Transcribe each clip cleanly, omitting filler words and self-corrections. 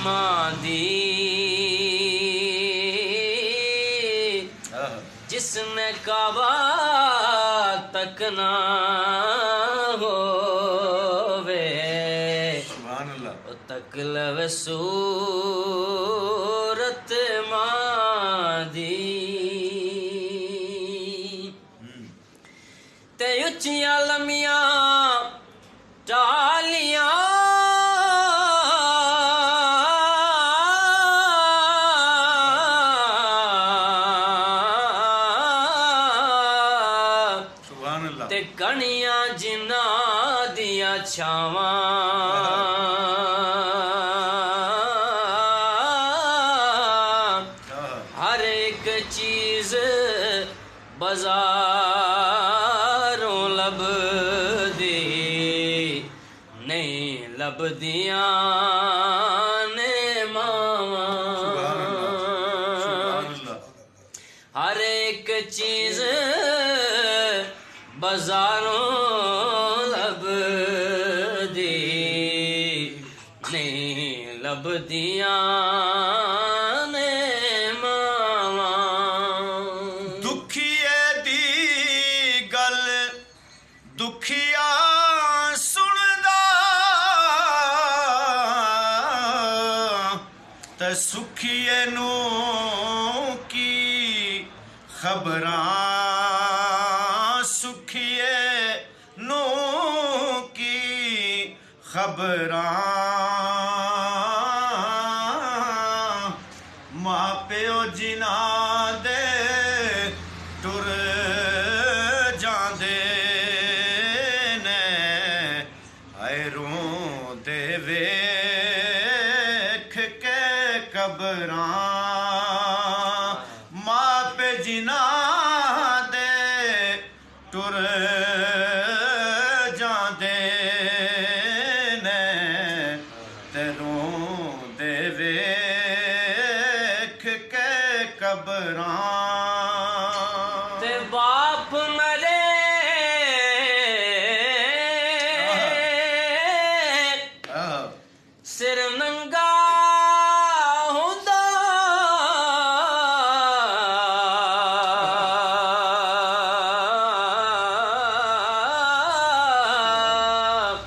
मां दी जिसने काबा तक ना होवे तक लवे सूरत मां दी ते उच्चियां लम्मियां टालियां ते कणियां जिन्ना दिया छावां हर एक चीज बाजारों लभदी नहीं लभदियां ने मावां हर एक चीज बाजारों लभदी नहीं लभदियां ने मावां दुखिए दी गल दुखिया सुनदा ते सुखिए नू की खबरां सुखिए नू की खबरां मां प्यो जिना दे टुर जांदे ने आए रोंदे वेख के कबरां मां पे जिना दे टुर जांदे ने ते रोंदे वेख के कबरां ते बाप मरे सिर नंगा हुंदा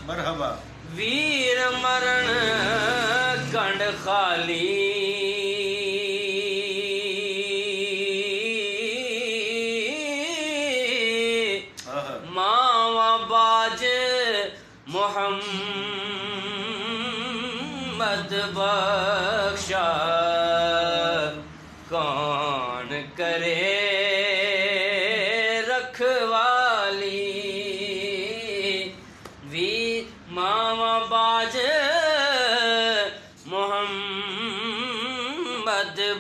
मरहबा वीर मरण कंड खाली मावा बाज मोहम्मद बख्शा कौन करे रखवाली वी मावा बाज मोहम्मद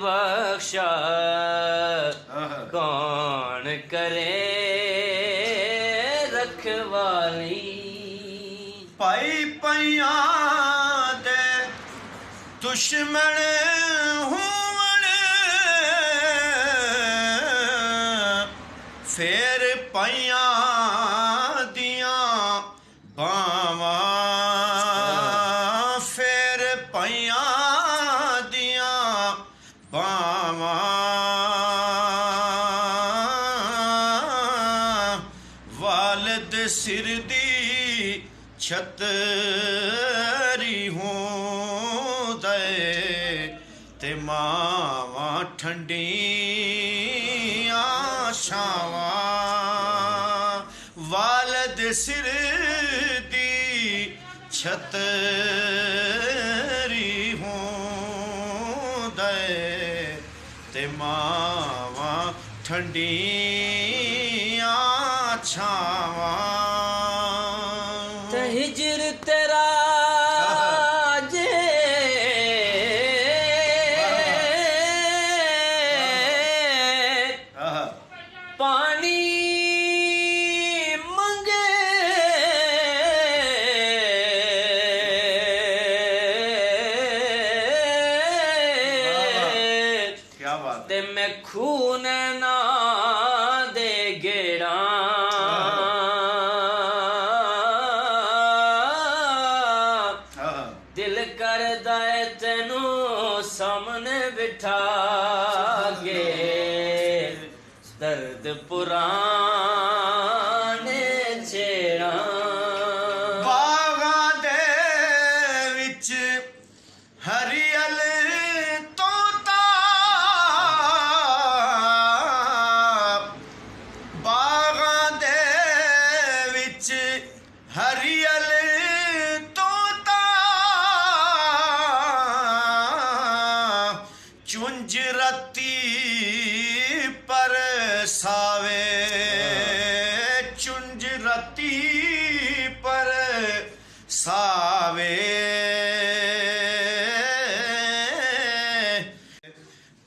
बख्शा कौन करे रखवाली पाई पैया दे दुश्मन होवन फेर पैया दिया बावां फेर पैया दिया बावां वालिद सिर दी छतरी हूं दे ते मावां ठंडियां छावां वालिद सिर दी छतरी हूं दे ते मावां ठंडियां छावां ते हिजर तेरा जे पानी मंगे क्या बात ते मैं खून ना दे गेड़ा दिल ਕਰਦਾ ਏ ਤੈਨੂੰ ਸਾਹਮਣੇ ਬਿਠਾ ਕੇ ਦਰਦ ਪੁਰਾਣੇ ਛੇੜਾਂ ਬਾਗਾਂ ਦੇ ਵਿੱਚ ਹਰੀਅਲ ਤੋਤਾ ਬਾਗਾਂ ਦੇ ਵਿੱਚ ਹਰੀਅਲ ਤੋਤਾ ਚੁੰਝ ਰਤੀ ਪਰਸਾਵੇ ਚੁੰਝ ਰਤੀ ਪਰਸਾਵੇ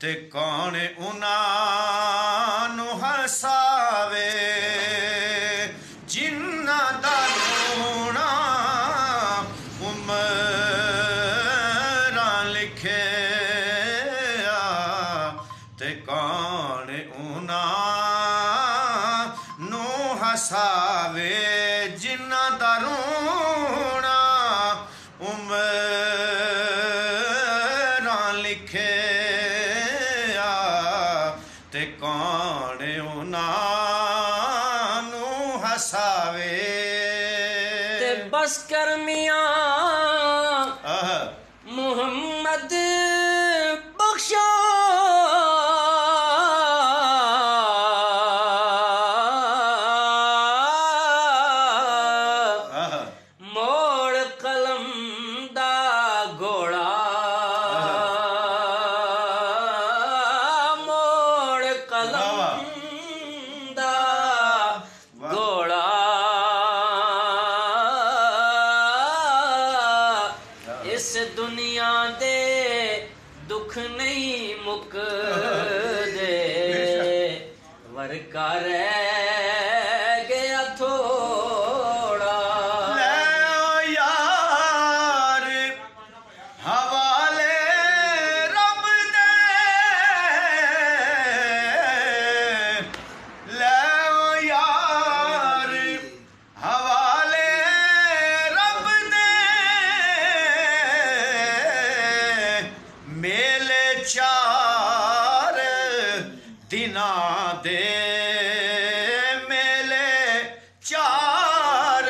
ਤੇ ਕੌਣ ਉਹਨਾਂ ਨੂੰ ਹਸਾਵੇ ਜਿਨ੍ਹਾਂ ਦਾ ਰੋਣਾ ਉਮਰਾਂ ਲਿਖਿਆ ਤੇ ਕੌਣ ਉਹਨਾਂ ਨੂੰ ਹਸਾਵੇ ਜਿਨ੍ਹਾਂ ਦਾ ਰੋਣਾ ਉਮਰਾਂ ਲਿਖਿਆ ਤੇ ਕੌਣ ਉਹਨਾਂ ਨੂੰ ਹਸਾਵੇ ਤੇ ਬਸ ਕਰ ਮੀਆਂ ਆਹ ਮੁਹੰਮਦ ਬਖਸ਼ੋ ਆਹ ਮੋੜ ਕਲਮ ਦਾ ਘੋੜਾ ਮੋੜ ਕਲਮ ਦਾ ਘੋੜਾ ਇਸ ਦੁਨੀਆ ਦੇ ਦੁੱਖ ਨਹੀਂ ਮੁੱਕਦੇ ਵਰਕਾ ਰਹਿ ਗਿਆ ਥੋੜਾ ਲੈ ਓ ਯਾਰ ਹਵਾਲੇ ਰੱਬ ਦੇ ਲੈ ਓ ਯਾਰ ਹਵਾਲੇ ਰੱਬ ਦੇ ਮੇਲੇ ਚਾਰ ਦਿਨਾਂ ਦੇ ਮੇਲੇ ਚਾਰ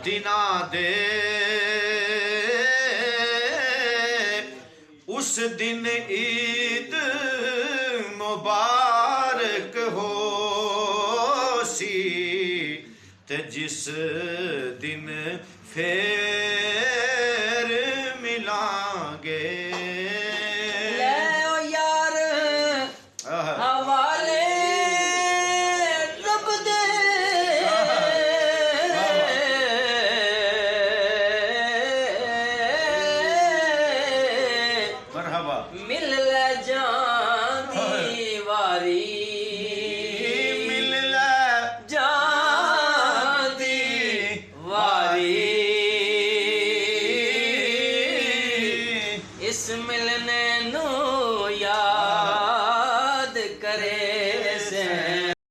ਦਿਨਾਂ ਦੇ ਉਸ ਦਿਨ ਈਦ ਮੁਬਾਰਕ ਹੋ ਸੀ ਤੇ ਜਿਸ ਦਿਨ ਫੇਰ ਮਿਲਾਂਗੇ ਲੈ ਓ ਯਾਰ ਆਹ ਹਵਾਲੇ ਰੱਬ ਦੇ ਮਰਹਬਾ ਮਿਲ ਲੈ ਜਾਂਦੀ ਵਾਰੀ ਮਿਲ ਲੈ ਜਾਂਦੀ ਵਾਰੀ ਇਸ ਮਿਲਨੇ